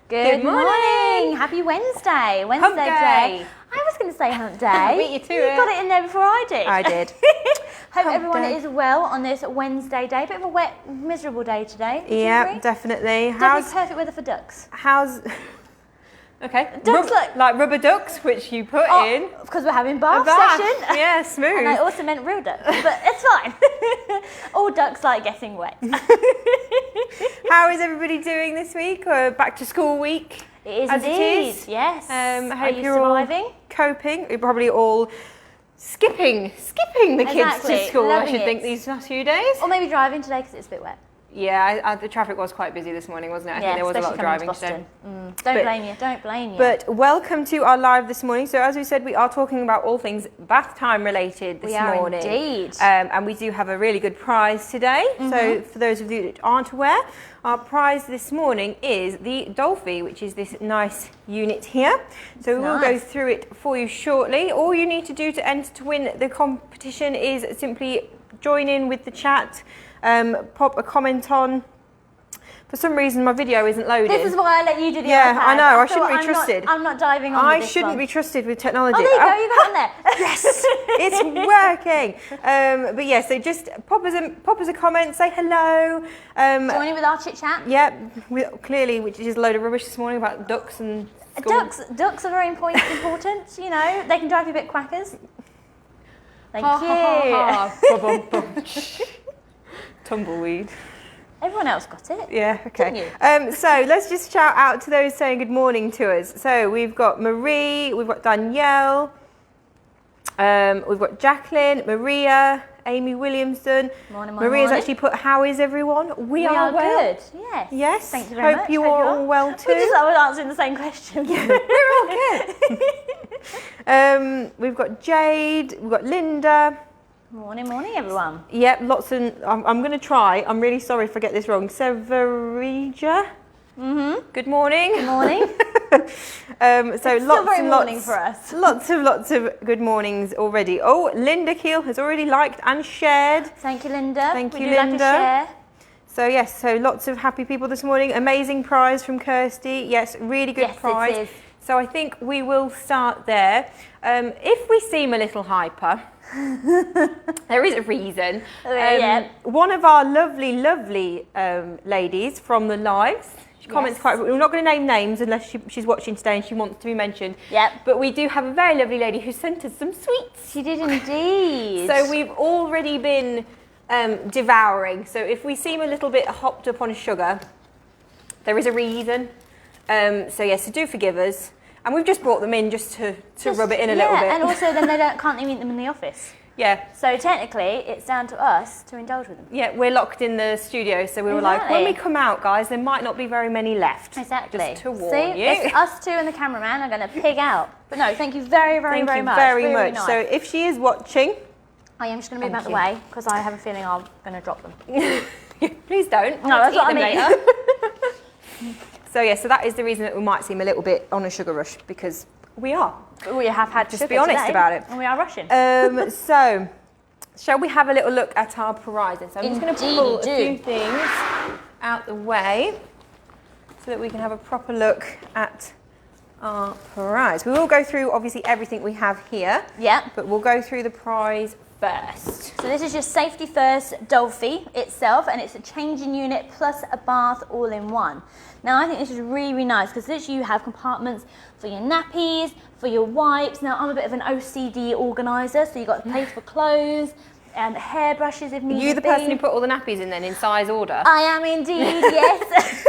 Good morning. Happy Wednesday. Wednesday day. I was going to say hump day. Beat you to it. You got it in there before I did. I did. Hope everyone is well on this Wednesday day. Bit of a wet, miserable day today. Yeah, definitely. Definitely perfect weather for ducks. Okay. Ducks like rubber ducks, which you put in. Because we're having bath session. Yeah, smooth. And I also meant real ducks, but it's fine. All ducks like getting wet. How is everybody doing this week? Or back to school week? It is as indeed. It is. Yes. I Are hope you you're surviving? all coping. You're probably all skipping the kids to school. I should think these last few days. Or maybe driving today because it's a bit wet. Yeah, the traffic was quite busy this morning, wasn't it? I think there was a lot of driving today. Don't blame you. But welcome to our live this morning. So as we said, we are talking about all things bath time related this morning. We are indeed. And we do have a really good prize today. So for those of you that aren't aware, our prize this morning is the Dolphy, which is this nice unit here. So we will go through it for you shortly. All you need to do to enter to win the competition is simply join in with the chat. Pop a comment on. For some reason, my video isn't loading. This is why I let you do the iPad. Yeah, I know. I shouldn't be trusted. I'm not diving on I with this shouldn't one. be trusted with technology. Oh, there you go. You got on there. Yes, it's working. But yeah, so just pop us a comment, say hello. Join in with our chit chat. Yeah, clearly, which is a load of rubbish this morning about ducks and school. Ducks are very important. You know, they can drive you a bit quackers. Thank you. Tumbleweed. Everyone else got it. Yeah, okay. Didn't you? So let's just shout out to those saying good morning to us. So we've got Marie, we've got Danielle, we've got Jacqueline, Maria, Amy Williamson. Morning. Maria's actually put, how is everyone? We are well. Good. Yes. Yes. Thank you very much. Hope you are all well too. I was answering the same question. Yeah, we're all good. We've got Jade, we've got Linda. Morning, everyone. Yep, lots of. I'm going to try. I'm really sorry if I get this wrong. Severija. Good morning. Good morning. So it's lots still very and morning lots for us. Lots of good mornings already. Oh, Linda Keel has already liked and shared. Thank you, Linda. Thank you, Would you Linda. like a share? So yes, so lots of happy people this morning. Amazing prize from Kirsty. Yes, really good prize. It is. So I think we will start there. If we seem a little hyper. There is a reason. One of our lovely ladies from the lives, she comments quite. We're not going to name names unless she's watching today and she wants to be mentioned. Yep. But we do have a very lovely lady who sent us some sweets. She did indeed. So we've already been devouring. So if we seem a little bit hopped up on sugar, there is a reason. So yes, so do forgive us. And we've just brought them in just to rub it in a little bit. And also then they can't even eat them in the office. Yeah. So technically, it's down to us to indulge with them. Yeah, we're locked in the studio, so we were like, when we come out, guys, there might not be very many left. Exactly. Just to warn you. It's us two and the cameraman are going to pig out. But no, thank you very much. Thank you very much. Nice. So if she is watching... I am just going to move out the way, because I have a feeling I'm going to drop them. Please don't. No, that's what I mean. So yeah, so that is the reason that we might seem a little bit on a sugar rush, because we are. We have had just be honest about it. And we are rushing. So, shall we have a little look at our prizes? So I'm just going to pull a few things out the way so that we can have a proper look at our prize. We will go through obviously everything we have here. Yeah. But we'll go through the prize first. So this is your Safety First Dolphy itself, and it's a changing unit plus a bath all in one. Now I think this is really nice because literally you have compartments for your nappies, for your wipes. Now I'm a bit of an OCD organiser, so you've got a place for clothes and hairbrushes if needed. Are you the person who put all the nappies in then in size order? I am indeed, yes.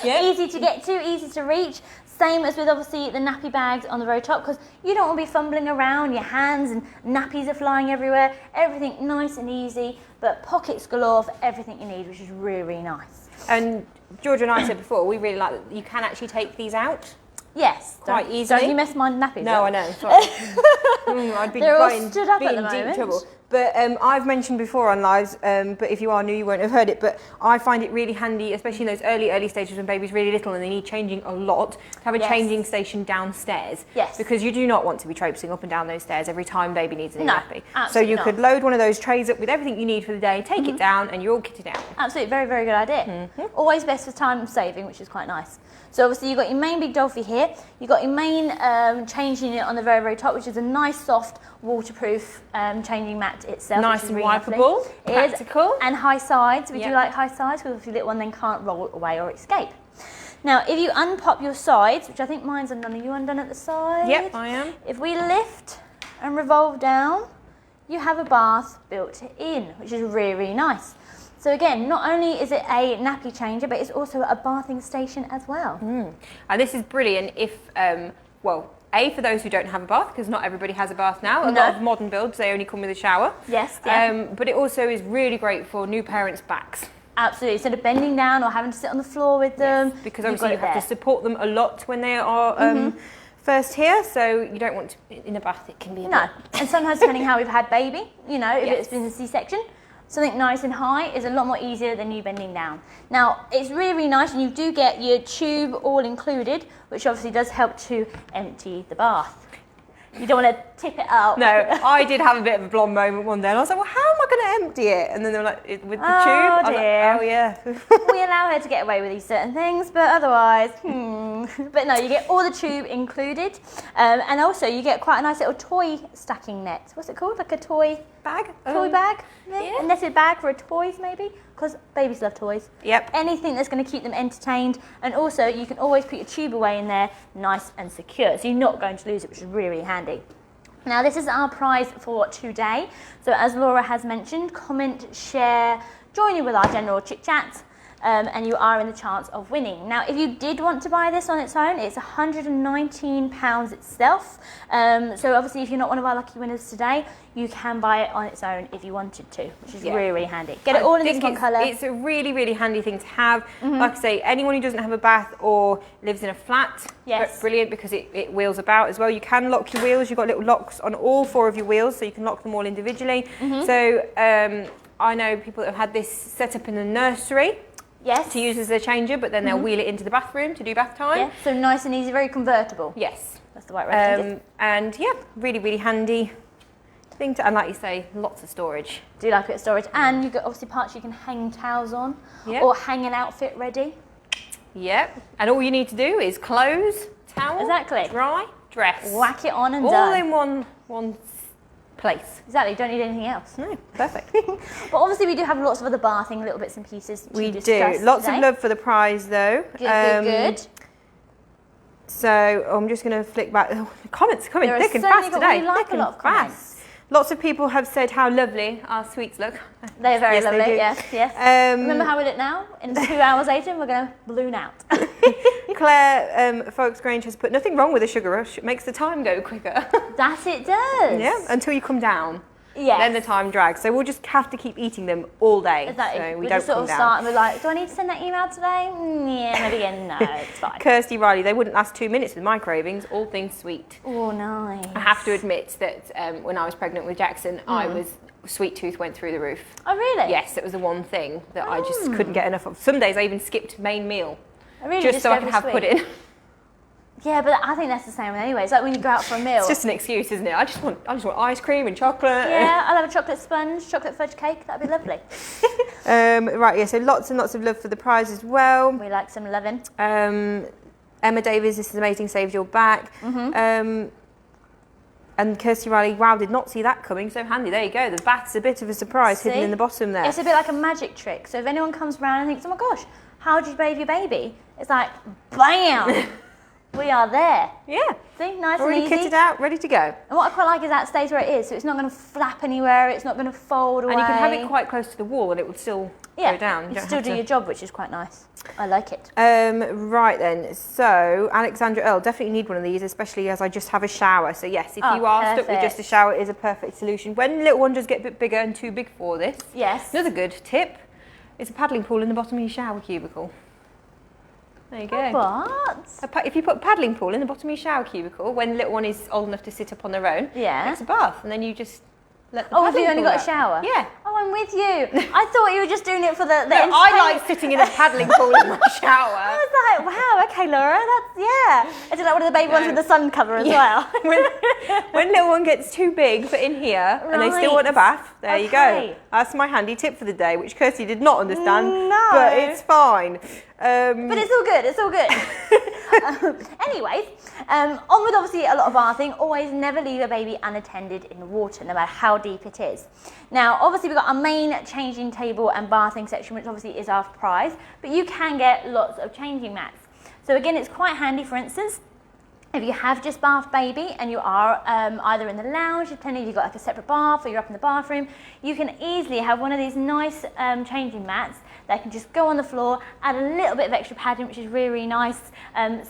Yep. Easy to get to, easy to reach. Same as with obviously the nappy bags on the row top, because you don't want to be fumbling around, your hands and nappies are flying everywhere. Everything nice and easy, but pockets galore for everything you need, which is really, really nice. And Georgia and I said before, we really like that you can actually take these out. Yes, quite easily. Don't you mess my nappies No, up. I know. Sorry. I'd be They're all in stood up at the deep moment. trouble. But I've mentioned before on lives, but if you are new, you won't have heard it. But I find it really handy, especially in those early stages when baby's really little and they need changing a lot, to have a changing station downstairs. Yes. Because you do not want to be traipsing up and down those stairs every time baby needs a new nappy. So you could load one of those trays up with everything you need for the day, take it down, and you're all kitted out. Absolutely, very, very good idea. Always best for time saving, which is quite nice. So obviously you've got your main big Dolphy here. You've got your main changing unit on the very, very top, which is a nice, soft, waterproof changing mat itself. Nice and really wipeable, practical. And high sides. We do like high sides because obviously the little one then can't roll away or escape. Now, if you unpop your sides, which I think mine's undone, are you undone at the side? Yep, I am. If we lift and revolve down, you have a bath built in, which is really, really nice. So again, not only is it a nappy changer, but it's also a bathing station as well. And this is brilliant if, well, A, for those who don't have a bath, because not everybody has a bath now. A lot of modern builds, they only come with a shower. Yes, but it also is really great for new parents' backs. Absolutely, instead of bending down or having to sit on the floor with them. Yes, because obviously you have to support them a lot when they are first here, so you don't want to, in a bath it can be a bit. And sometimes depending how we've had baby, you know, if it's been a C-section, something nice and high is a lot more easier than you bending down. Now, it's really, really nice, and you do get your tube all included, which obviously does help to empty the bath. You don't want to tip it out. No, I did have a bit of a blonde moment one day, and I was like, well, how am I going to empty it? And then they were like, with the tube? I was like, oh, yeah. We allow her to get away with these certain things, but otherwise, But no, you get all the tube included. And also, you get quite a nice little toy stacking net. What's it called? Like a toy bag? Toy bag? Yeah. A netted bag for toys, maybe? Because babies love toys. Yep. Anything that's going to keep them entertained. And also, you can always put your tube away in there, nice and secure. So you're not going to lose it, which is really, really handy. Now, this is our prize for today. So as Laura has mentioned, comment, share, join in with our general chit-chat. And you are in the chance of winning. Now, if you did want to buy this on its own, it's £119 itself. So obviously, if you're not one of our lucky winners today, you can buy it on its own if you wanted to, which is really, really handy. Get it all in this one colour. It's a really, really handy thing to have. Like I say, anyone who doesn't have a bath or lives in a flat, brilliant, because it wheels about as well. You can lock your wheels. You've got little locks on all 4 of your wheels, so you can lock them all individually. So I know people that have had this set up in the nursery. Yes. To use as a changer, but then they'll wheel it into the bathroom to do bath time. Yeah, so nice and easy, very convertible. Yes. That's the right way. And yeah, really, really handy thing to, and like you say, lots of storage. Do like a bit of storage. And you've got obviously parts you can hang towels on or hang an outfit ready. Yep. And all you need to do is clothes, towel, dry, dress. Whack it on and all done. All in one place. Exactly, you don't need anything else. No, perfect. But obviously we do have lots of other bathing little bits and pieces to discuss do. Lots today. of love for the prize though. Good. So I'm just going to flick back. Oh, the comments coming thick and fast today. We like a lot of comments. Lots of people have said how lovely our sweets look. They're very lovely, they do. yes. Remember how we look now? In 2 hours later, we're going to balloon out. Claire Folks Grange has put, nothing wrong with a sugar rush. It makes the time go quicker. That it does. Yeah, until you come down. Yes. Then the time drags. So we'll just have to keep eating them all day. Exactly. So we don't just sort of come start down. and we're like, do I need to send that email today? Yeah, maybe again. No, it's fine. Kirsty Riley, they wouldn't last 2 minutes with my cravings, all things sweet. Oh, nice. I have to admit that when I was pregnant with Jackson, sweet tooth went through the roof. Oh, really? Yes, it was the one thing that I just couldn't get enough of. Some days I even skipped main meal. Really, just so I could have pudding. Yeah, but I think that's the same anyway. It's like when you go out for a meal. It's just an excuse, isn't it? I just want ice cream and chocolate. Yeah, I'll have a chocolate sponge, chocolate fudge cake. That'd be lovely. Right, yeah, so lots and lots of love for the prize as well. We like some loving. Emma Davies, this is amazing, saved your back. And Kirsty Riley, wow, did not see that coming. So handy. There you go. The bath's a bit of a surprise hidden in the bottom there. It's a bit like a magic trick. So if anyone comes around and thinks, oh my gosh, how did you bathe your baby? It's like, bam! We are there. Yeah. See, nice already and easy. kitted out, ready to go. And what I quite like is that stays where it is, so it's not going to flap anywhere, it's not going to fold away. And you can have it quite close to the wall and it will still go down. You still do your job, which is quite nice. I like it. Right then, so Alexandra Earl, definitely need one of these, especially as I just have a shower. So yes, if you are stuck with just a shower, it is a perfect solution. When little one does get a bit bigger and too big for this, another good tip is a paddling pool in the bottom of your shower cubicle. There you go. What? If you put a paddling pool in the bottom of your shower cubicle, when the little one is old enough to sit up on their own, it's a bath, and then you just let the Oh, have you paddling only pool got a out. shower? Yeah. Oh, I'm with you. I thought you were just doing it for the No, I like sitting in a paddling pool in my shower. I was like, wow, okay, Laura, that's, yeah. I did like one of the baby ones with the sun cover as well. when little one gets too big for in here and they still want a bath, there you go. That's my handy tip for the day, which Kirsty did not understand, but it's fine. But it's all good, it's all good. Anyways, on with obviously a lot of bathing, always never leave a baby unattended in the water, no matter how deep it is. Now, obviously we've got our main changing table and bathing section, which obviously is our prize, but you can get lots of changing mats. So again, it's quite handy, for instance, if you have just bathed baby and you are either in the lounge, depending you've got like a separate bath or you're up in the bathroom, you can easily have one of these nice changing mats that can just go on the floor, add a little bit of extra padding, which is really, really nice.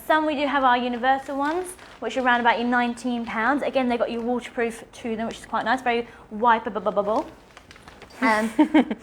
Some we do have our universal ones, which are around about your £19. Again, they've got your waterproof to them, which is quite nice, very wipeable.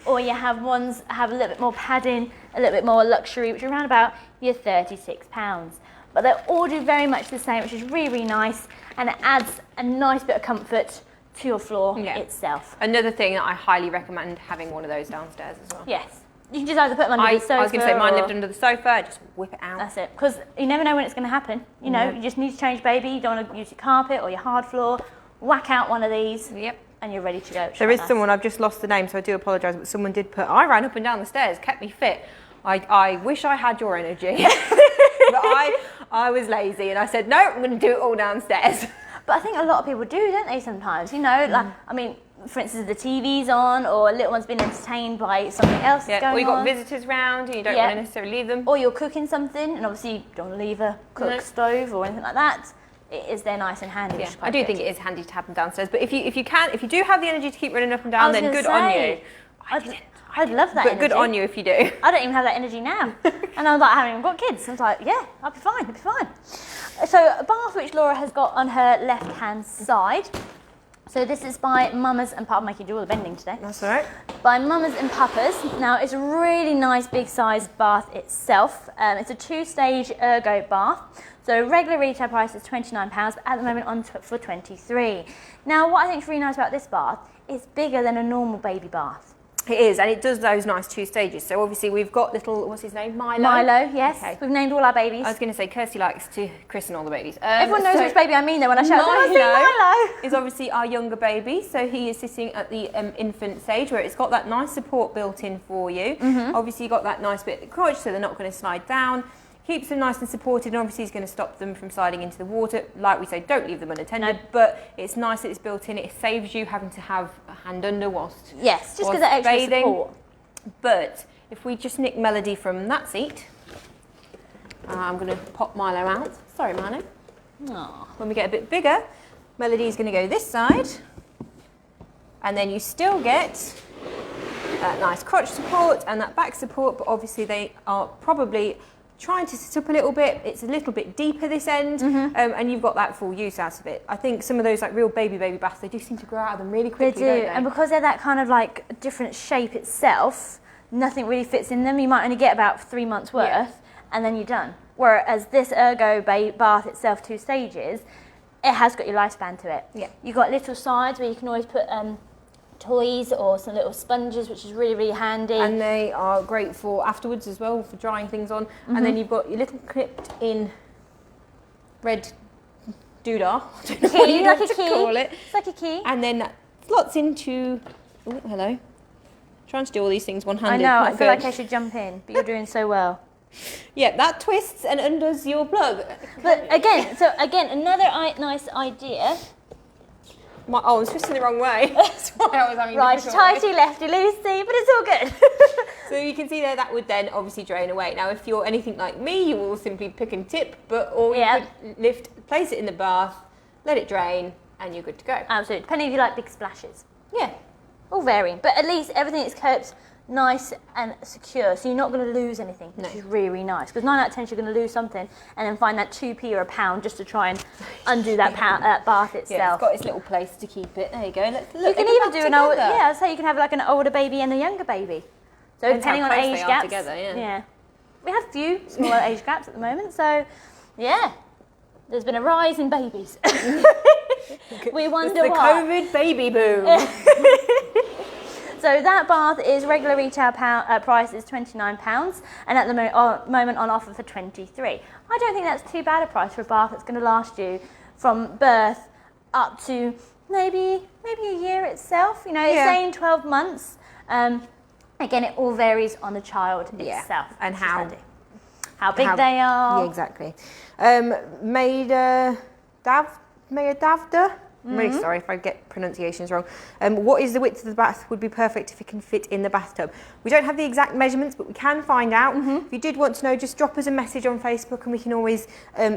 Or you have ones have a little bit more padding, a little bit more luxury, which are around about your £36. But they all do very much the same, which is really, really nice, and it adds a nice bit of comfort to your floor itself. Another thing that I highly recommend having one of those downstairs as well. Yes. You can just either put them under the sofa. I was going to say mine lived under the sofa, just whip it out. That's it, because you never know when it's going to happen. You know, you just need to change baby, you don't want to use your carpet or your hard floor, whack out one of these. Yep. And you're ready to go. There is someone, I've just lost the name, so I do apologise, but someone did put, I ran up and down the stairs, kept me fit. I wish I had your energy. But I was lazy and I said, no, I'm going to do it all downstairs. But I think a lot of people do, don't they, sometimes? You know, like, I mean, for instance, the TV's on or a little one's been entertained by something else going on. Or you've got visitors round and you don't want to necessarily leave them. Or you're cooking something and obviously you don't want to leave a cook stove or anything like that. It is there nice and handy. Yeah, I do think it is handy to have them downstairs. But if you do have the energy to keep running up and down, then good on you. I'd love that but energy. Good on you if you do. I don't even have that energy now. And I'm like, I haven't even got kids. I was like, yeah, I'll be fine. So a bath which Laura has got on her left-hand side. So this is by Mamas and Papas. I'm making you do all the bending today. That's all right. By Mamas and Papas. Now, it's a really nice big size bath itself. It's a 2-stage ergo bath. So regular retail price is £29, but at the moment on for £23. Now, what I think is really nice about this bath, it's bigger than a normal baby bath. It is, and it does those nice 2 stages. So obviously we've got little, what's his name? Milo, yes. Okay. We've named all our babies. I was going to say, Kirsty likes to christen all the babies. Everyone knows which baby I mean though when I shout, Milo is obviously our younger baby. So he is sitting at the infant stage where it's got that nice support built in for you. Obviously you've got that nice bit of the crotch so they're not going to slide down. Keeps them nice and supported, and obviously it's going to stop them from sliding into the water. Like we say, don't leave them unattended, but it's nice that it's built in. It saves you having to have a hand under whilst just because of extra bathing. Support. But if we just nick Melody from that seat, I'm going to pop Milo out. Sorry, Milo. Aww. When we get a bit bigger, Melody's going to go this side, and then you still get that nice crotch support and that back support, but obviously they are probably trying to sit up a little bit. It's a little bit deeper this end, and you've got that full use out of it. I think some of those like real baby baths, they do seem to grow out of them really quickly, don't they? And because they're that kind of like different shape itself, nothing really fits in them. You might only get about 3 months worth, and then you're done. Whereas this ergo bath itself, 2 stages, it has got your lifespan to it. Yeah. You've got little sides where you can always put toys or some little sponges, which is really, really handy. And they are great for afterwards as well, for drying things on. And then you've got your little clipped in red doodah. I don't know what you want to call it. It's like a key. And then that slots into, oh, hello. Trying to do all these things one-handed. I know, Not I feel good. like I should jump in, but you're doing so well. Yeah, that twists and undoes your plug. But again, another nice idea. I was twisting the wrong way. That's why I was having Righty tighty, lefty loosey, but it's all good. So you can see there that would then obviously drain away. Now, if you're anything like me, you will simply pick and tip, or you could place it in the bath, let it drain, and you're good to go. Absolutely, depending if you like big splashes. Yeah. All varying, but at least everything is kept nice and secure, so you're not going to lose anything, which is really, really nice. Because 9 out of 10 you're going to lose something, and then find that 2p or a pound just to try and undo that bath itself. Yeah, it's got its little place to keep it. There you go. Let's look. You can even do an old, so you can have like an older baby and a younger baby. So depending on age gaps, together, yeah. We have a few smaller age gaps at the moment, so yeah, there's been a rise in babies. We wonder it's the why. COVID baby boom. So that bath is regular retail price is £29, and at the moment on offer for £23. I don't think that's too bad a price for a bath that's going to last you from birth up to maybe a year itself. You know, it's saying 12 months. Again, it all varies on the child itself and how big they are. Yeah, exactly. Davda. I'm really sorry if I get pronunciations wrong. What is the width of the bath? Would be perfect if it can fit in the bathtub. We don't have the exact measurements, but we can find out. If you did want to know, just drop us a message on Facebook and we can always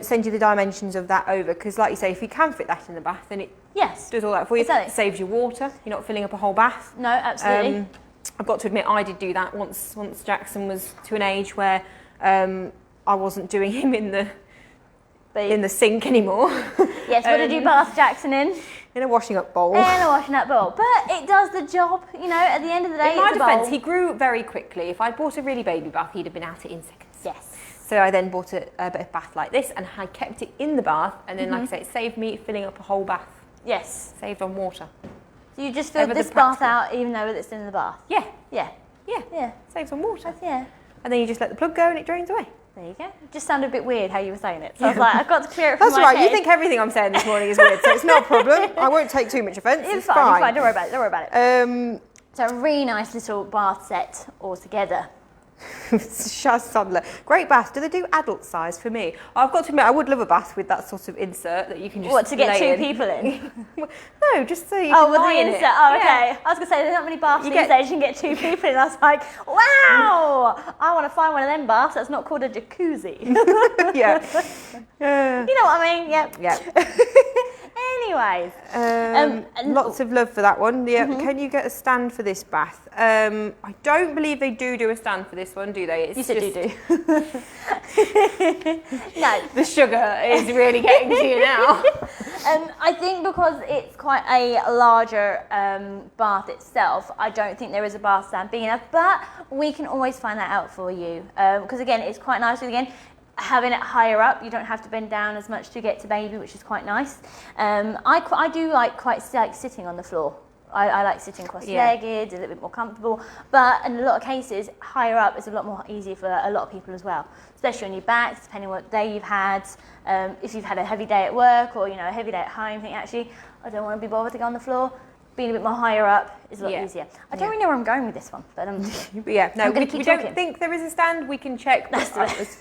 send you the dimensions of that over. Because like you say, if you can fit that in the bath, then it does all that for you. Exactly. It saves you water. You're not filling up a whole bath. No, absolutely. I've got to admit, I did do that once Jackson was to an age where I wasn't doing him in the sink anymore. Yes, what did you bath Jackson in? In a washing up bowl. In a washing up bowl. But it does the job, you know, at the end of the day. In my defence, he grew very quickly. If I'd bought a really baby bath, he'd have been out it in seconds. Yes. So I then bought a bit of bath like this, and I kept it in the bath, and then, like I say, it saved me filling up a whole bath. Yes. Saved on water. So you just filled this bath out even though it's in the bath? Yeah. Yeah. Yeah. Yeah. Saves on water. Yeah. And then you just let the plug go and it drains away. There you go. It just sounded a bit weird how you were saying it. So I was like, I've got to clear it from That's my right. head. You think everything I'm saying this morning is weird, so it's not a problem. I won't take too much offence. It's fine. It's fine. Don't worry about it. Don't worry about it. So a really nice little bath set altogether. Shaz Sandler. Great bath. Do they do adult size for me? I've got to admit, I would love a bath with that sort of insert that you can just What, to get lay two people in? No, just so you can with lie the in insert. it. Oh, okay. I was going to say, there's not many baths these days you can get two people in. I was like, wow! I want to find one of them baths that's not called a jacuzzi. Yeah. You know what I mean? Yep. Yeah. Anyways. Lots of love for that one. Yeah. Can you get a stand for this bath? I don't believe they do a stand for this one, do they? It's you said just... you do. No. The sugar is really getting to you now. I think because it's quite a larger bath itself, I don't think there is a bath stand big enough, but we can always find that out for you. Because again, it's quite nice. Again, having it higher up, you don't have to bend down as much to get to baby, which is quite nice. I do like sitting on the floor. I like sitting cross-legged, a little bit more comfortable. But in a lot of cases, higher up is a lot more easier for a lot of people as well, especially on your back, depending on what day you've had. If you've had a heavy day at work or a heavy day at home, think actually I don't want to be bothered to go on the floor. Being a bit more higher up is a lot easier. I don't really know where I'm going with this one, but no, we don't think there is a stand. We can check.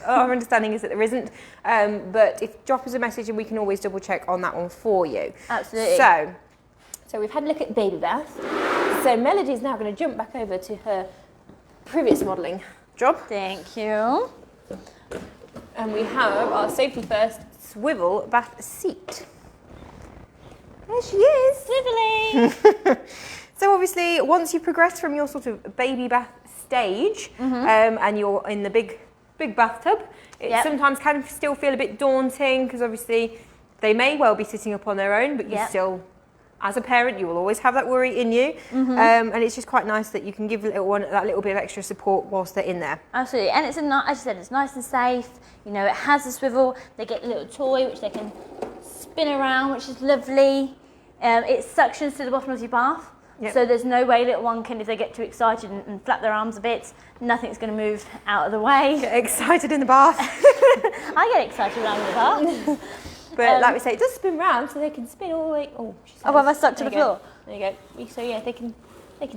Our understanding is that there isn't. But drop us a message and we can always double check on that one for you. Absolutely. So we've had a look at the baby bath. So Melody's now going to jump back over to her previous modelling job. Thank you. And we have our safety first swivel bath seat. There she is. Swiveling. So obviously, once you progress from your sort of baby bath stage and you're in the big bathtub, it sometimes can still feel a bit daunting because obviously they may well be sitting up on their own, but you still, as a parent, you will always have that worry in you. And it's just quite nice that you can give the little one that little bit of extra support whilst they're in there. Absolutely. And it's as you said, it's nice and safe. It has a swivel. They get a little toy which they can spin around, which is lovely. It suctions to the bottom of your bath. So there's no way little one can, if they get too excited and flap their arms a bit, nothing's going to move out of the way. Get excited in the bath. I get excited around in the bath. But like we say, it does spin round, so they can spin all the way. Have I stuck to the floor? There you go. So yeah, they can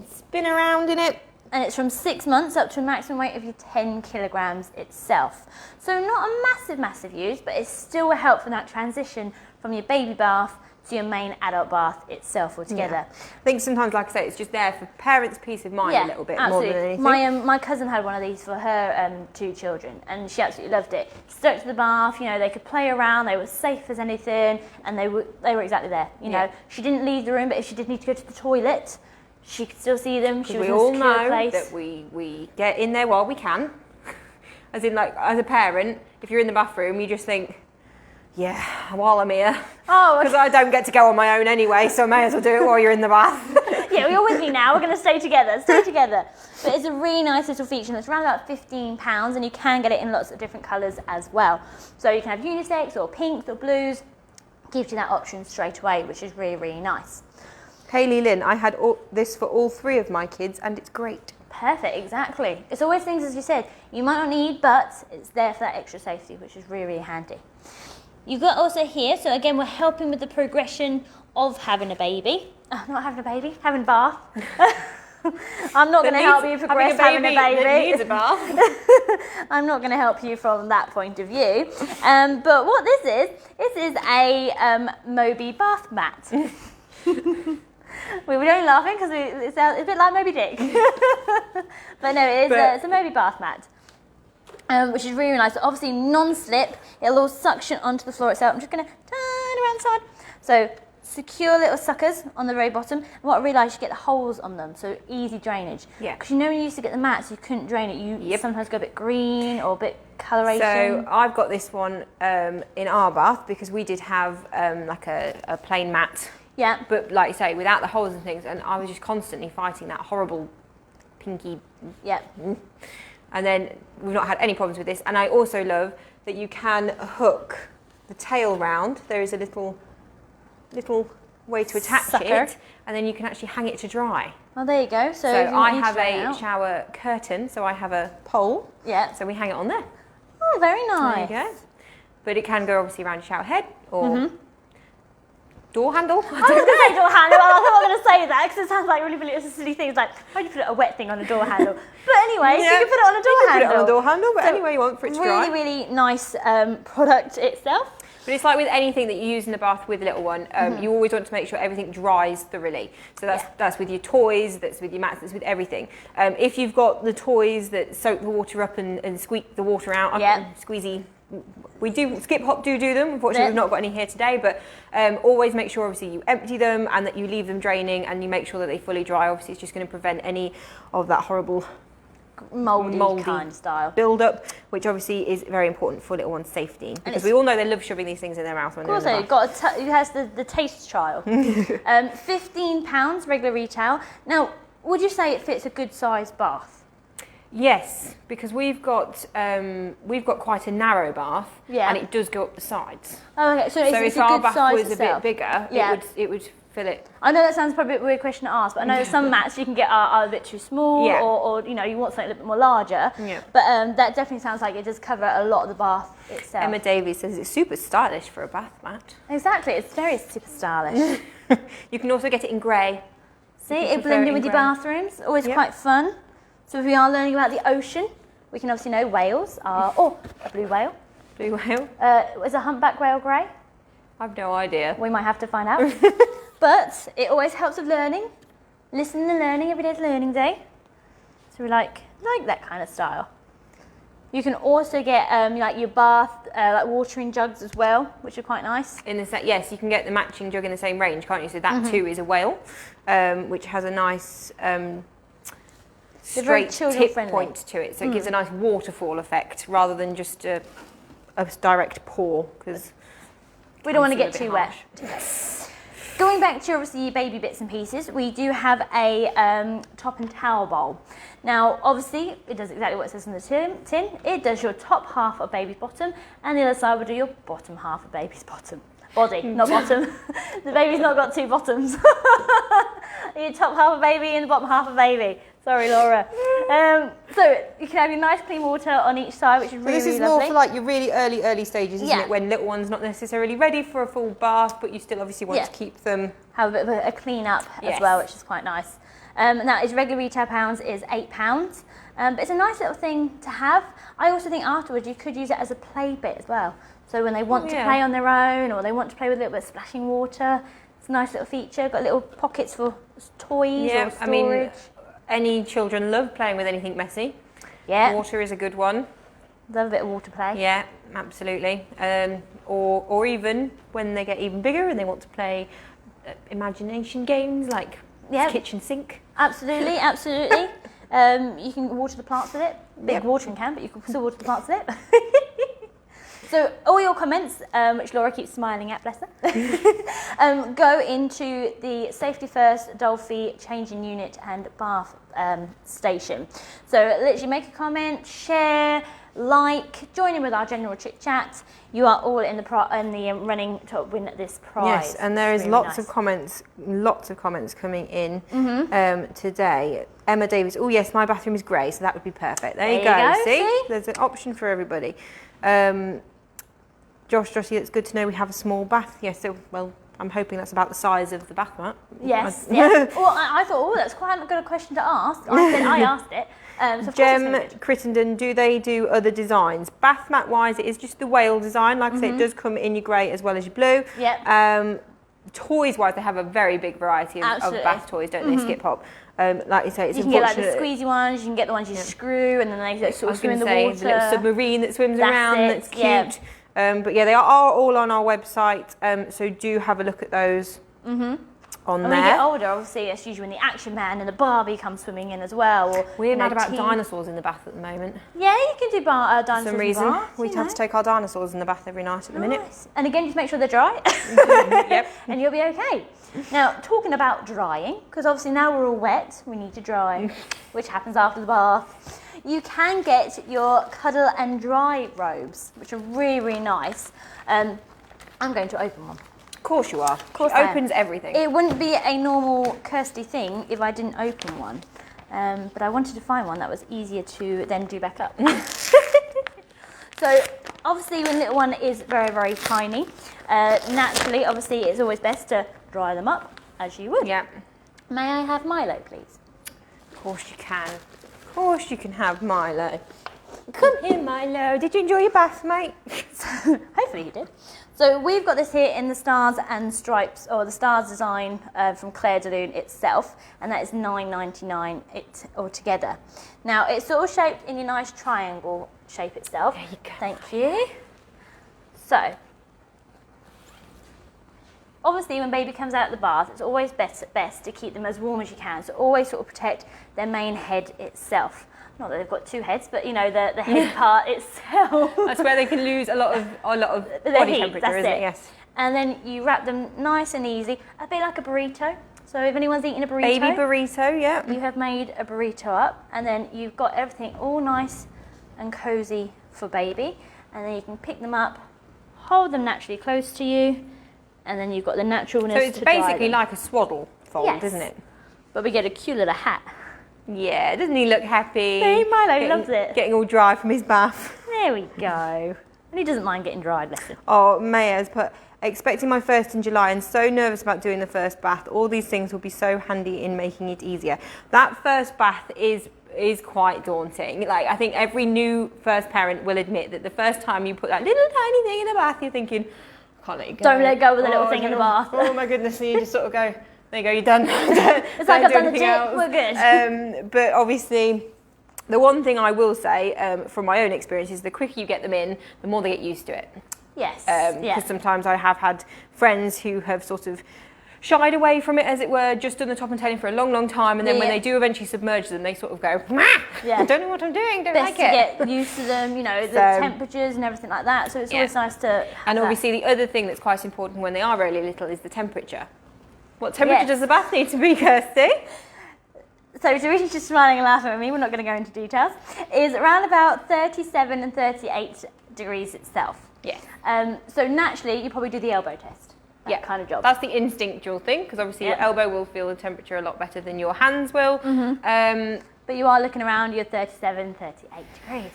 spin around in it. And it's from 6 months up to a maximum weight of your 10 kilograms itself. So not a massive use, but it still will help for that transition from your baby bath to your main adult bath itself altogether. I think sometimes, like I say, it's just there for parents' peace of mind a little bit more than anything. My cousin had one of these for her 2 children, and she absolutely loved it. Stuck to the bath, they could play around, they were safe as anything, and they were exactly there. She didn't leave the room, but if she did need to go to the toilet, she could still see them. She was in a secure place. We all know that we get in there while we can. As in, like, as a parent, if you're in the bathroom, you just think, yeah, while I'm here. Because I don't get to go on my own anyway, so I may as well do it while you're in the bath. Yeah, you're with me now. We're going to stay together. But it's a really nice little feature, and it's around about £15, and you can get it in lots of different colours as well. So you can have unisex or pinks or blues, gives you that option straight away, which is really, really nice. Hayley Lynn, I had this for all 3 of my kids and it's great. Perfect, exactly. It's always things, as you said, you might not need, but it's there for that extra safety, which is really, really handy. You've got also here, so again, we're helping with the progression of having a baby. Not having a baby, having a bath. I'm not going to help you progress having a baby. That needs a bath. I'm not going to help you from that point of view. But what this is a Moby bath mat. We were only laughing because it's a bit like Moby Dick. But no, it's a Moby bath mat. Which is really nice. So obviously non-slip, it'll all suction onto the floor itself. I'm just going to turn around the side. So secure little suckers on the very bottom. And what I realised, you get the holes on them, so easy drainage. Yeah. Because you know when you used to get the mats, you couldn't drain it. You sometimes go a bit green or a bit coloration. So I've got this one in our bath because we did have like a plain mat. Yeah. But like you say, without the holes and things, and I was just constantly fighting that horrible pinky. Yeah. And then we've not had any problems with this. And I also love that you can hook the tail round. There is a little way to attach it, and then you can actually hang it to dry. Well, there you go. So I have a shower curtain, so I have a pole. Yeah. So we hang it on there. Oh, very nice. There you go. But it can go obviously around your shower head or door handle. I was going to say door handle. I thought I was going to say that because it sounds like really silly things. Like, why do you put a wet thing on a door handle? But anyway, so you can put it on a door handle. Put it on a door handle, but anyway you want for it to dry. Really nice product itself. But it's like with anything that you use in the bath with a little one, you always want to make sure everything dries thoroughly. So that's with your toys, that's with your mats, that's with everything. If you've got the toys that soak the water up and squeak the water out, squeezy. We do skip hop do them. Unfortunately, we've not got any here today, but always make sure obviously you empty them and that you leave them draining and you make sure that they fully dry. Obviously, it's just going to prevent any of that horrible mouldy kind of style build up, which obviously is very important for little one's safety because we all know they love shoving these things in their mouth when they're in the bath. It has the taste trial. £15 regular retail. Now, would you say it fits a good sized bath? Yes, because we've got quite a narrow bath, and it does go up the sides. Oh, okay. So if our bath was a bit bigger, it would fill it. I know that sounds probably a bit weird question to ask, but I know some mats you can get are a bit too small, or you want something a little bit more larger. Yeah. But that definitely sounds like it does cover a lot of the bath itself. Emma Davies says it's super stylish for a bath mat. Exactly, it's very super stylish. You can also get it in grey. See, it blends in with your bathrooms. Always quite fun. So if we are learning about the ocean, we can obviously know whales are, a blue whale. Blue whale? Is a humpback whale grey? I've no idea. We might have to find out. But it always helps with learning. Listening and learning, every day's learning day. So we like that kind of style. You can also get like your bath, like watering jugs as well, which are quite nice. Yes, you can get the matching jug in the same range, can't you? So that too is a whale, which has a nice straight tip point to it, so it gives a nice waterfall effect rather than just a direct pour, because we don't want to get too wet. Going back to obviously your baby bits and pieces, we do have a top and towel bowl. Now obviously it does exactly what it says on the tin. It does your top half of baby's bottom, and the other side will do your bottom half of baby's bottom. Body, not bottom. The baby's not got two bottoms. Your top half of baby and the bottom half of baby. Sorry, Laura. So you can have your nice clean water on each side, which is really, this is really more lovely. for like your really early stages, isn't it? When little one's not necessarily ready for a full bath, but you still obviously want to keep them. Have a bit of a clean up as well, which is quite nice. Now, its regular retail pounds is £8. But it's a nice little thing to have. I also think afterwards you could use it as a play bit as well. So when they want to play on their own, or they want to play with a little bit of splashing water, it's a nice little feature. Got little pockets for toys or storage. I mean, any children love playing with anything messy. Yeah. Water is a good one. Love a bit of water play. Yeah, absolutely. Or even when they get even bigger and they want to play imagination games like kitchen sink. Absolutely, absolutely. You can water the plants with it. Big watering can, but you can still water the plants with it. So all your comments, which Laura keeps smiling at, bless her, go into the Safety First Dolphy Changing Unit and Bath station. So literally make a comment, share, join in with our general chit chat. You are all in the running to win this prize. Yes, and there is lots of comments coming in today. Emma Davis, oh yes, my bathroom is grey, so that would be perfect. There you go. See, there's an option for everybody. Josh, it's good to know we have a small bath. Yes, so well, I'm hoping that's about the size of the bath mat. Yes, yes. Well, I thought, that's quite a good question to ask. I asked it. So Jem Crittenden, do they do other designs? Bath mat wise, it is just the whale design. Like I say, it does come in your grey as well as your blue. Yep. Toys wise, they have a very big variety of bath toys, don't they, Skip Hop? Like you say, it's you can get like the squeezy ones, you can get the ones you screw, and then they sort of swim in the water. The little submarine that swims around, that's cute. Yeah. But yeah, they are all on our website, so do have a look at those on there. When you get older, obviously, it's usually when the Action Man and the Barbie come swimming in as well. Or, we're mad about dinosaurs in the bath at the moment. Yeah, you can do dinosaurs for some reason. In the bath, we have to take our dinosaurs in the bath every night at the minute. And again, just make sure they're dry. Yep. And you'll be okay. Now, talking about drying, because obviously now we're all wet, we need to dry, which happens after the bath. You can get your Cuddle and Dry robes, which are really, really nice. I'm going to open one. Of course you are. Of course it opens everything. It wouldn't be a normal Kirsty thing if I didn't open one. But I wanted to find one that was easier to then do back up. So obviously when little one is very, very tiny, naturally, obviously it's always best to dry them up as you would. Yeah. May I have Milo, please? Of course you can. Of course you can have Milo. Come here, Milo. Did you enjoy your bath, mate? Hopefully you did. So we've got this here in the Stars and Stripes, or the Stars design from Claire de Lune itself, and that is $9.99 altogether. Now it's sort of shaped in your nice triangle shape itself. There you go. Thank you. So, obviously when baby comes out of the bath, it's always best to keep them as warm as you can. So always sort of protect their main head itself. Not that they've got two heads, but you know, the head part itself. That's where they can lose a lot of body temperature, isn't it? Yes. And then you wrap them nice and easy, a bit like a burrito. So if anyone's eating a burrito, baby burrito, yeah. You have made a burrito up, and then you've got everything all nice and cozy for baby. And then you can pick them up, hold them naturally close to you, and then you've got the naturalness. So it's basically like a swaddle fold, yes, isn't it? But we get a cute little hat. Yeah, doesn't he look happy? Hey, Milo loves it. Getting all dry from his bath. There we go. And he doesn't mind getting dried, bless him. Oh, Maya's put, expecting my first in July and so nervous about doing the first bath. All these things will be so handy in making it easier. That first bath is quite daunting. Like, I think every new first parent will admit that the first time you put that little tiny thing in the bath, you're thinking, I can't let it go. Don't let go with the little thing in the bath. Oh my goodness, and you just sort of go, there you go, you're done. It's like I've done the dip, we're good. But obviously, the one thing I will say from my own experience is the quicker you get them in, the more they get used to it. Yes. Because sometimes I have had friends who have sort of shied away from it, as it were, just done the top and tailing for a long, long time, and then when they do eventually submerge them, they sort of go, I don't know what I'm doing, don't like it. Best to get used to them, you know, the temperatures and everything like that, so it's always nice to And obviously the other thing that's quite important when they are really little is the temperature. What temperature does the bath need to be, Kirsty? So Teresia's just smiling and laughing at me, we're not going to go into details, is around about 37 and 38 degrees itself. Yes. So naturally, you probably do the elbow test. That kind of job. That's the instinctual thing, because obviously your elbow will feel the temperature a lot better than your hands will. But you are looking around your 37, 38 degrees.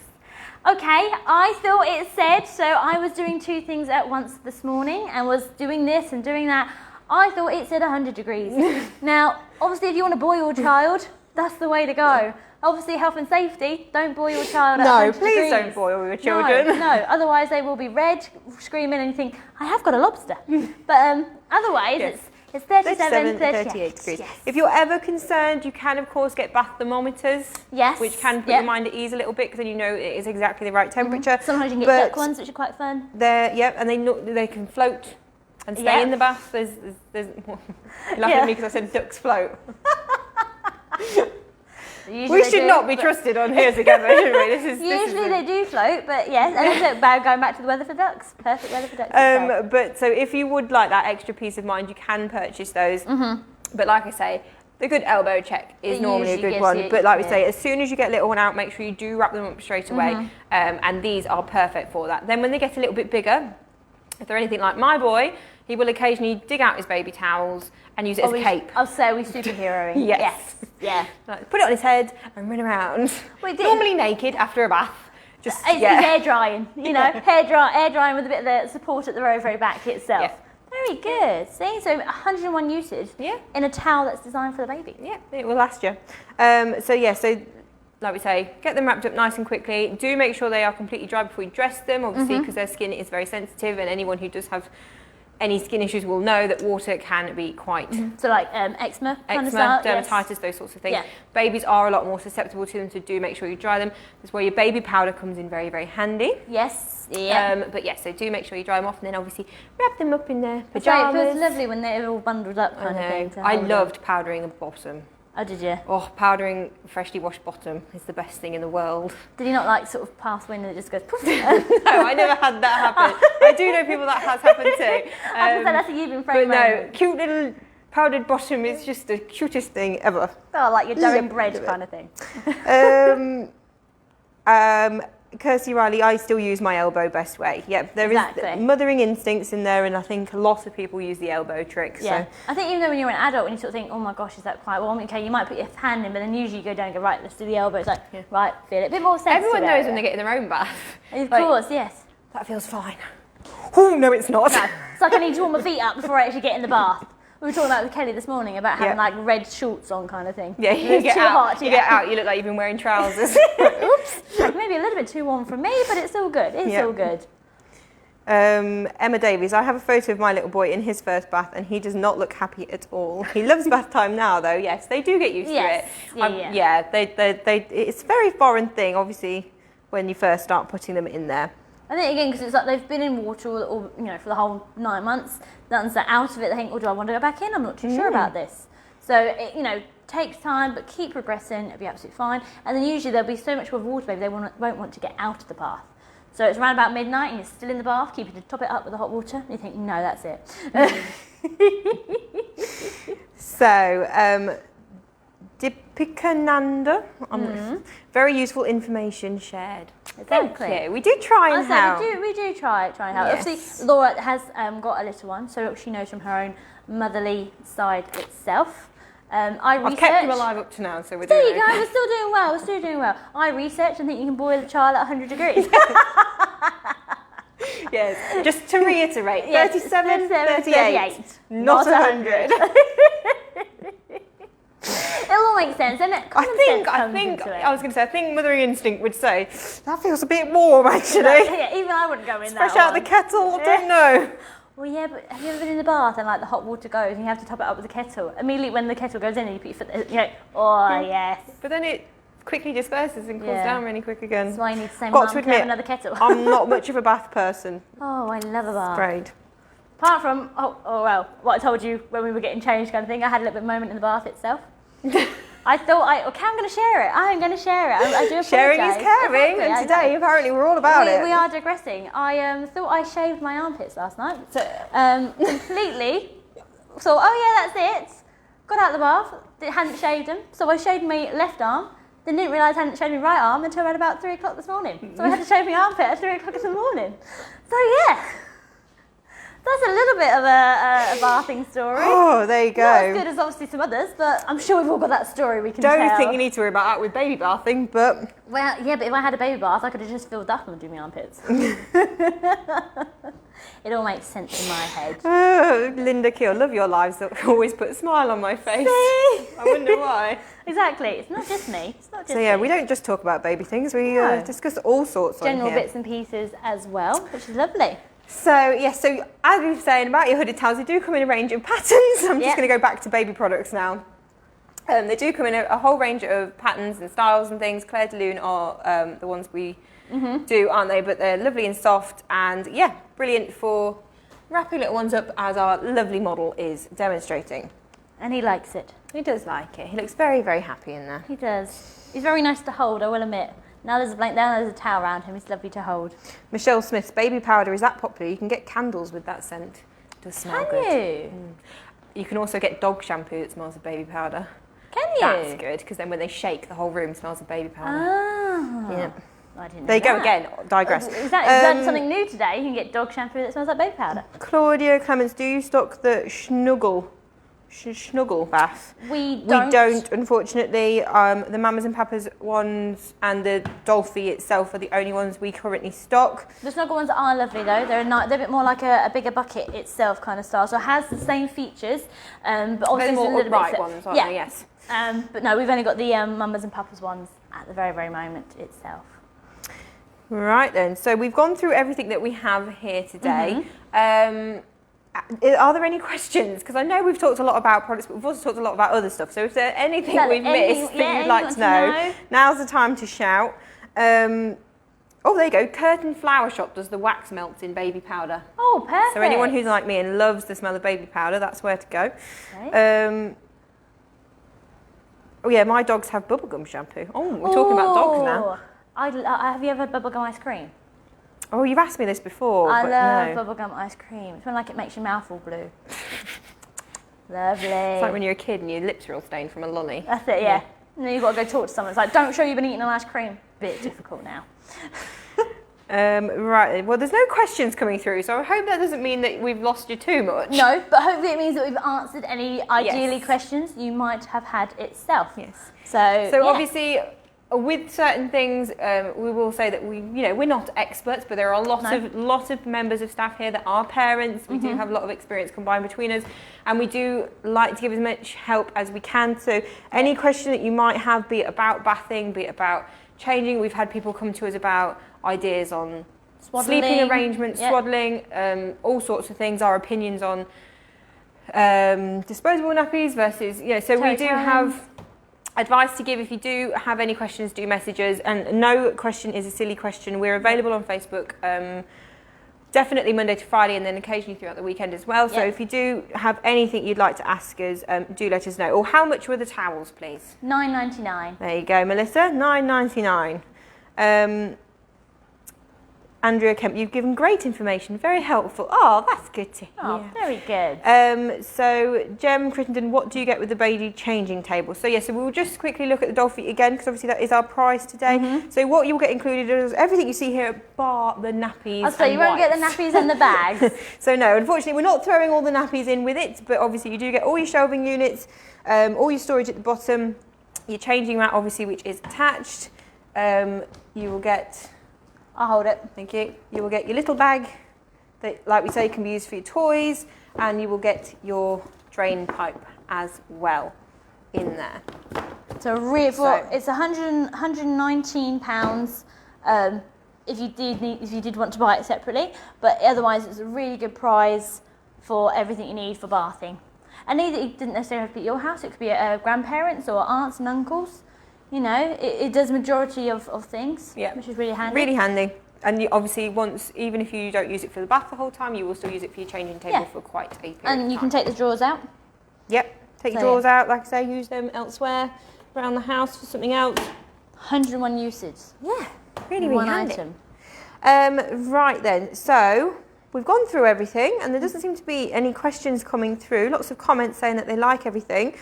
Okay, I thought it said, so I was doing two things at once this morning and was doing this and doing that. I thought it said 100 degrees. Now, obviously if you want to boil your child, that's the way to go. Obviously, health and safety, don't boil your child at 100 degrees. No, please don't boil your children. No, otherwise they will be red, screaming, and you think, I have got a lobster. But otherwise, it's 37, 38 degrees. Yes. If you're ever concerned, you can, of course, get bath thermometers. Yes. Which can put your mind at ease a little bit, because then you know it is exactly the right temperature. Sometimes you can get duck ones, which are quite fun. And they can float and stay in the bath. There's you're laughing at me because I said ducks float. We should not be trusted on here together, should we? Usually they do float, but yes. And look, going back to the weather for ducks. Perfect weather for ducks. But so if you would like that extra peace of mind, you can purchase those. But like I say, the good elbow check is normally a good one. But like we say, as soon as you get little one out, make sure you do wrap them up straight away. And these are perfect for that. Then when they get a little bit bigger, if they're anything like my boy, he will occasionally dig out his baby towels and use it as a cape. I'll say we're superheroing. Yes. Yeah. Like, put it on his head and run around. Normally naked after a bath. It's hair drying, you know, air drying with a bit of the support at the very back itself. Yeah. Very good. See, so 101 usage in a towel that's designed for the baby. Yeah, it will last you. So like we say, get them wrapped up nice and quickly. Do make sure they are completely dry before you dress them, obviously, because their skin is very sensitive, and anyone who does have any skin issues will know that water can be quite... So like eczema kind of stuff, dermatitis, those sorts of things. Yeah. Babies are a lot more susceptible to them, so do make sure you dry them. That's where your baby powder comes in very handy. Yes, yeah. But yes, so do make sure you dry them off, and then obviously wrap them up in their pyjamas. Right, it feels lovely when they're all bundled up kind of thing. I loved powdering a bottom. Oh, did you? Oh, powdering freshly washed bottom is the best thing in the world. Did you not like sort of pass wind and it just goes poof? No, I never had that happen. I do know people that has happened too. That's a you've been But no, cute little powdered bottom is just the cutest thing ever. Oh, like your Durham bread kind of thing. Kirsty Riley, I still use my elbow best way. Yeah, there is mothering instincts in there, and I think a lot of people use the elbow trick. Yeah, so. I think even though when you're an adult and you sort of think, oh my gosh, is that quite warm? Okay, you might put your hand in, but then usually you go down and go, right, let's do the elbow. It's like, right, feel it. A bit more sensitive. Everyone knows when they get in their own bath. Of course, yes. That feels fine. Oh, no, it's not. No, it's like I need to warm my feet up before I actually get in the bath. We were talking about with Kelly this morning about having like red shorts on kind of thing. Yeah, you get out, you look like you've been wearing trousers. Oops. Like maybe a little bit too warm for me, but it's all good. It's all good. Emma Davies, I have a photo of my little boy in his first bath and he does not look happy at all. He loves bath time now though, yes, they do get used to it. It's a very foreign thing, obviously, when you first start putting them in there. I think again, because it's like they've been in water all for the whole 9 months. Once they're out of it, they think, "Oh, do I want to go back in? I'm not too sure about this." So it takes time, but keep progressing. It'll be absolutely fine. And then usually there'll be so much with water, baby, they won't want to get out of the bath. So it's around about midnight, and you're still in the bath. Keep it to top it up with the hot water. And you think, "No, that's it." So. Dipikananda, very useful information shared. Exactly. Thank you. We do try and help. We do try and help. Yes. Obviously, Laura has got a little one, so she knows from her own motherly side itself. I've kept him alive up to now, so we're doing okay. There you go, we're still doing well. I researched and think you can boil a child at 100 degrees. Yes, just to reiterate, 37, 38, not 100. It'll all make sense, and I think mothering instinct would say that feels a bit warm actually. Yeah, even I wouldn't go in that. Fresh out the kettle, I don't know. Well, yeah, but have you ever been in the bath and like the hot water goes and you have to top it up with the kettle? Immediately when the kettle goes in and you put your foot, yes. But then it quickly disperses and cools down really quick again. That's why you need to say, Got Mum, to can I have admit, another kettle? I'm not much of a bath person. Oh, I love a bath. Afraid. Apart from, what I told you when we were getting changed kind of thing, I had a little bit of moment in the bath itself. I thought, I'm going to share it. I do apologise. Sharing is caring, and today apparently we're all about it. We are digressing. I thought I shaved my armpits last night. So, completely. So, that's it. Got out of the bath, hadn't shaved them. So I shaved my left arm, then didn't realise I hadn't shaved my right arm until around about 3 o'clock this morning. So I had to shave my armpit at 3 o'clock in the morning. So yeah. That's a little bit of a bathing story. Oh, there you go. Not as good as obviously some others, but I'm sure we've all got that story we can tell. Don't think you need to worry about that with baby bathing, but... Well, yeah, but if I had a baby bath, I could have just filled up and do my armpits. It all makes sense in my head. Oh, Linda Keel, love your lives that always put a smile on my face. See? I wonder why. Exactly. It's not just me. So yeah, we don't just talk about baby things. We discuss all sorts on here. General bits and pieces as well, which is lovely. So, yes, so as we were saying about your hooded towels, they do come in a range of patterns. I'm just going to go back to baby products now. They do come in a whole range of patterns and styles and things. Claire de Lune are the ones we do, aren't they? But they're lovely and soft and, yeah, brilliant for wrapping little ones up, as our lovely model is demonstrating. And he likes it. He does like it. He looks very, very happy in there. He does. He's very nice to hold, I will admit. Now there's a blanket, now there's a towel around him. It's lovely to hold. Michelle Smith's baby powder is that popular. You can get candles with that scent. It does smell good. Can you? You can also get dog shampoo that smells of baby powder. Can you? That's good, because then when they shake, the whole room smells of baby powder. Ah. Yeah. I didn't know There you go that. again, digress. Is that something new today? You can get dog shampoo that smells like baby powder. Claudia Clements, do you stock the snuggle bath? We don't. We don't, unfortunately. The Mamas and Papas ones and the Dolphy itself are the only ones we currently stock. The snuggle ones are lovely though. They're a bit more like a bigger bucket itself kind of style. So it has the same features, but obviously They're more it's a little upright bit ones, aren't they? Yes. But no, we've only got the Mamas and Papas ones at the very, very moment itself. Right then, so we've gone through everything that we have here today. Are there any questions? Because I know we've talked a lot about products, but we've also talked a lot about other stuff. So if there's anything we've missed that you'd like to know, now's the time to shout. Oh, there you go. Curtain Flower Shop does the wax melts in baby powder. Oh, perfect. So anyone who's like me and loves the smell of baby powder, that's where to go. Okay. Oh yeah, my dogs have bubblegum shampoo. Oh, we're talking about dogs now. Have you ever had bubblegum ice cream? Oh, you've asked me this before. I love no. bubblegum ice cream. It's like it makes your mouth all blue. Lovely. It's like when you're a kid and your lips are all stained from a lolly. That's it, yeah. And then you've got to go talk to someone. It's like, don't show you've been eating an ice cream. Bit difficult now. Right, well, there's no questions coming through, so I hope that doesn't mean that we've lost you too much. No, but hopefully it means that we've answered any ideally questions you might have had itself. Yes. So yeah. Obviously, with certain things, we will say that we're not experts, but there are lots of members of staff here that are parents. We do have a lot of experience combined between us, and we do like to give as much help as we can. So any question that you might have, be it about bathing, be it about changing, we've had people come to us about ideas on Swaddling. sleeping arrangements, swaddling, all sorts of things, our opinions on disposable nappies versus, so we do have advice to give. If you do have any questions, do message us, and no question is a silly question. We're available on Facebook, definitely Monday to Friday, and then occasionally throughout the weekend as well. So if you do have anything you'd like to ask us, do let us know. Or how much were the towels, please? $9.99. There you go, Melissa, $9.99. Andrea Kemp, you've given great information, very helpful. Oh, that's good to hear. Oh, very good. So Jem Crittenden, what do you get with the baby changing table? So so we'll just quickly look at the Dolphy again, because obviously that is our prize today. So what you'll get included is everything you see here, bar the nappies. So you won't get the nappies and the bags. So no, unfortunately we're not throwing all the nappies in with it, but obviously you do get all your shelving units, all your storage at the bottom, your changing mat obviously, which is attached. You will get... I'll hold it. Thank you. You will get your little bag that, like we say, can be used for your toys, and you will get your drain pipe as well in there. So it's £119 if you did want to buy it separately, but otherwise it's a really good prize for everything you need for bathing. And it didn't necessarily have to be at your house. It could be at grandparents or aunts and uncles. It does majority of things, which is really handy. Really handy. And you obviously, even if you don't use it for the bath the whole time, you will still use it for your changing table for quite a period of time. And you can take the drawers out. Yep, take your drawers out, like I say, use them elsewhere, around the house for something else. 101 uses. Yeah, really one handy. item. Right then, so we've gone through everything, and there doesn't seem to be any questions coming through. Lots of comments saying that they like everything.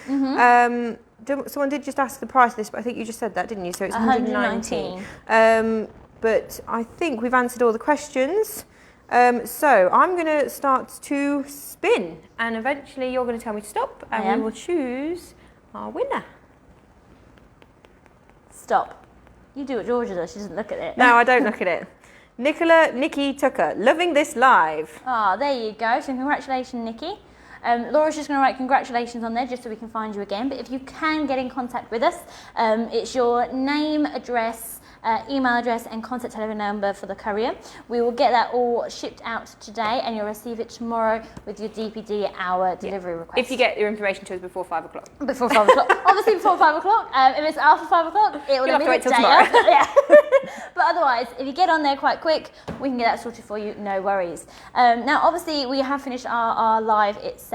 Someone did just ask the price of this, but I think you just said that, didn't you? So it's 119. But I think we've answered all the questions. So I'm going to start to spin, and eventually you're going to tell me to stop, and we will choose our winner. Stop. You do what Georgia does. She doesn't look at it. No, I don't look at it. Nikki Tucker, loving this live. Ah, there you go. So congratulations, Nikki. Laura's just going to write congratulations on there just so we can find you again. But if you can get in contact with us, it's your name, address, email address and contact telephone number for the courier. We will get that all shipped out today, and you'll receive it tomorrow with your DPD hour delivery request. If you get your information to us before 5 o'clock. Before 5 o'clock. Obviously before 5 o'clock. If it's after 5 o'clock, it will be the day after. Yeah. But otherwise, if you get on there quite quick, we can get that sorted for you, no worries. Now, obviously, we have finished our live itself.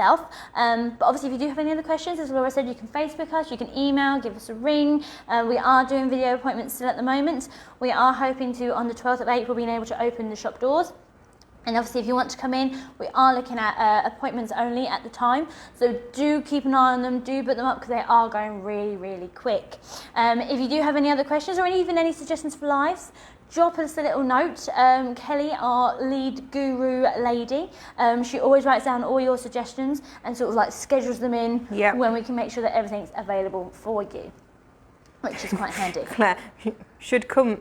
But obviously, if you do have any other questions, as Laura said, you can Facebook us, you can email, give us a ring. We are doing video appointments still at the moment. We are hoping to, on the 12th of April, being able to open the shop doors. And obviously, if you want to come in, we are looking at appointments only at the time. So do keep an eye on them, do book them up because they are going really, really quick. If you do have any other questions or even any suggestions for lives, drop us a little note. Kelly, our lead guru lady, she always writes down all your suggestions and sort of like schedules them in when we can make sure that everything's available for you, which is quite handy. Claire, should come,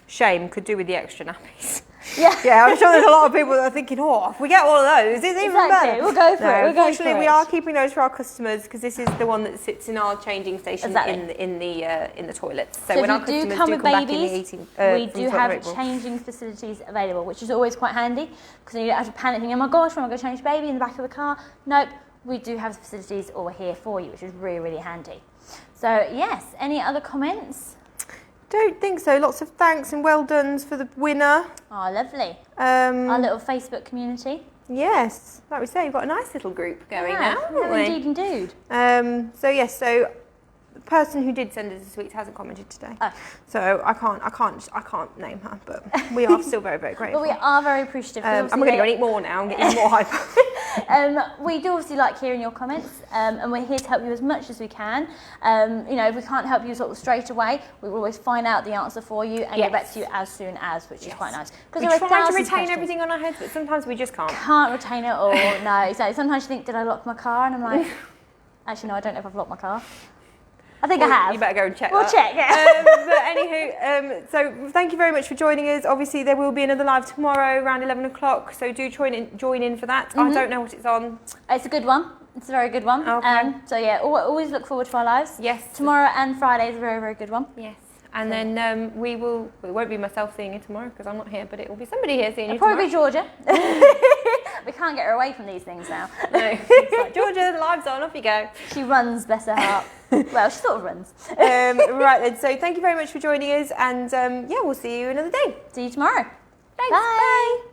Shame could do with the extra nappies. Yeah, I'm sure there's a lot of people that are thinking, oh, if we get all of those, it's even better. We'll go for it. Unfortunately, we are keeping those for our customers because this is the one that sits in our changing station in the toilets. So when our customers do come back in the 18, we do have changing facilities available, which is always quite handy because you don't have to panic thinking, oh my gosh, when I go change baby in the back of the car. Nope, we do have the facilities all here for you, which is really, really handy. So yes, any other comments? Don't think so. Lots of thanks and well dones for the winner. Oh, lovely. Our little Facebook community. Yes, like we say, you've got a nice little group going now, haven't we? Indeed. So the person who did send us the sweets hasn't commented today. Oh. So I can't name her, but we are still very, very grateful. But we are very appreciative. I'm going to go and eat more now and get even more hyper. We do obviously like hearing your comments, and we're here to help you as much as we can. If we can't help you sort of straight away, we will always find out the answer for you and get back to you as soon as, which is quite nice. Because we try to retain everything on our heads, but sometimes we just can't. Can't retain it all. No, exactly. Sometimes you think, did I lock my car? And I'm like, actually, no, I don't know if I've locked my car. I think I have. You better go and check We'll check, But anywho, so thank you very much for joining us. Obviously, there will be another live tomorrow around 11 o'clock, so do join in for that. I don't know what it's on. It's a good one. It's a very good one. Okay. So yeah, always look forward to our lives. Yes. Tomorrow and Friday is a very, very good one. Yes. And then it won't be myself seeing you tomorrow because I'm not here, but it will be somebody here seeing you tomorrow. Probably Georgia. We can't get her away from these things now. No. It's like, Georgia, the live's on, off you go. She runs, bless her heart. Well, she sort of runs. Right then, so thank you very much for joining us, and we'll see you another day. See you tomorrow. Thanks. Bye. Bye.